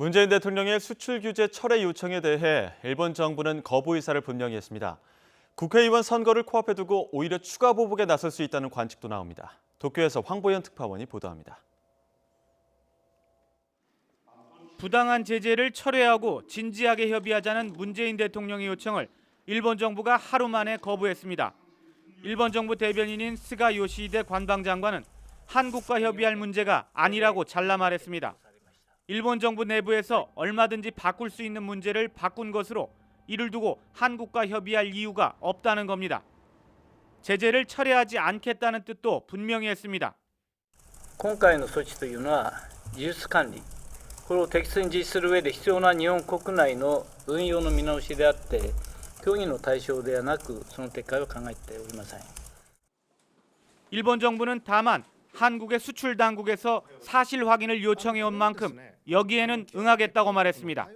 문재인 대통령의 수출 규제 철회 요청에 대해 일본 정부는 거부 의사를 분명히 했습니다. 국회의원 선거를 코앞에 두고 오히려 추가 보복에 나설 수 있다는 관측도 나옵니다. 도쿄에서 황보현 특파원이 보도합니다. 부당한 제재를 철회하고 진지하게 협의하자는 문재인 대통령의 요청을 일본 정부가 하루 만에 거부했습니다. 일본 정부 대변인인 스가 요시히데 관방장관은 한국과 협의할 문제가 아니라고 잘라 말했습니다. 일본 정부 내부에서 얼마든지 바꿀 수 있는 문제를 바꾼 것으로 이를 두고 한국과 협의할 이유가 없다는 겁니다. 제재를 철회하지 않겠다는 뜻도 분명히 했습니다. 今回の措置というのは技術管理、これを適切に実施する上で必要な日本国内の運用の見直しであって、協議の対象ではなくその撤回は考えておりません。 일본 정부는 다만 한국의 수출 당국에서 사실 확인을 요청해 온 만큼 여기에는 응하겠다고 말했습니다.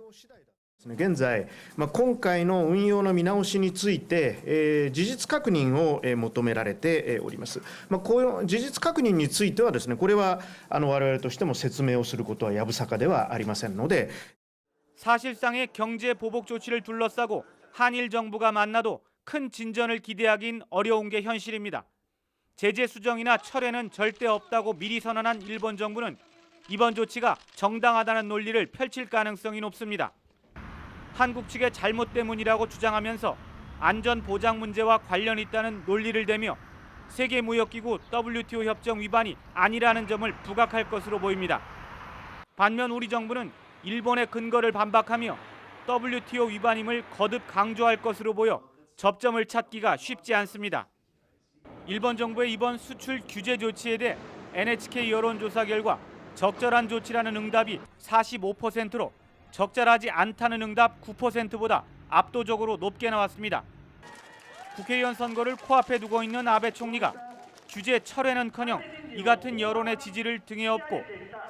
現在、今回の運用の見直しについて、事実確認を求められております。この事実確認についてはですね、これは我々としても説明をすることはやぶさかではありませんので、 사실상의 경제 보복 조치를 둘러싸고 한일 정부가 만나도 큰 진전을 기대하긴 어려운 게 현실입니다. 제재 수정이나 철회는 절대 없다고 미리 선언한 일본 정부는 이번 조치가 정당하다는 논리를 펼칠 가능성이 높습니다. 한국 측의 잘못 때문이라고 주장하면서 안전 보장 문제와 관련이 있다는 논리를 대며 세계무역기구 WTO 협정 위반이 아니라는 점을 부각할 것으로 보입니다. 반면 우리 정부는 일본의 근거를 반박하며 WTO 위반임을 거듭 강조할 것으로 보여 접점을 찾기가 쉽지 않습니다. 일본 정부의 이번 수출 규제 조치에 대해 NHK 여론조사 결과 적절한 조치라는 응답이 45%로 적절하지 않다는 응답 9%보다 압도적으로 높게 나왔습니다. 국회의원 선거를 코앞에 두고 있는 아베 총리가 규제 철회는커녕 이 같은 여론의 지지를 등에 업고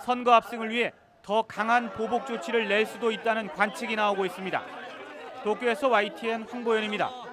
선거 압승을 위해 더 강한 보복 조치를 낼 수도 있다는 관측이 나오고 있습니다. 도쿄에서 YTN 황보현입니다.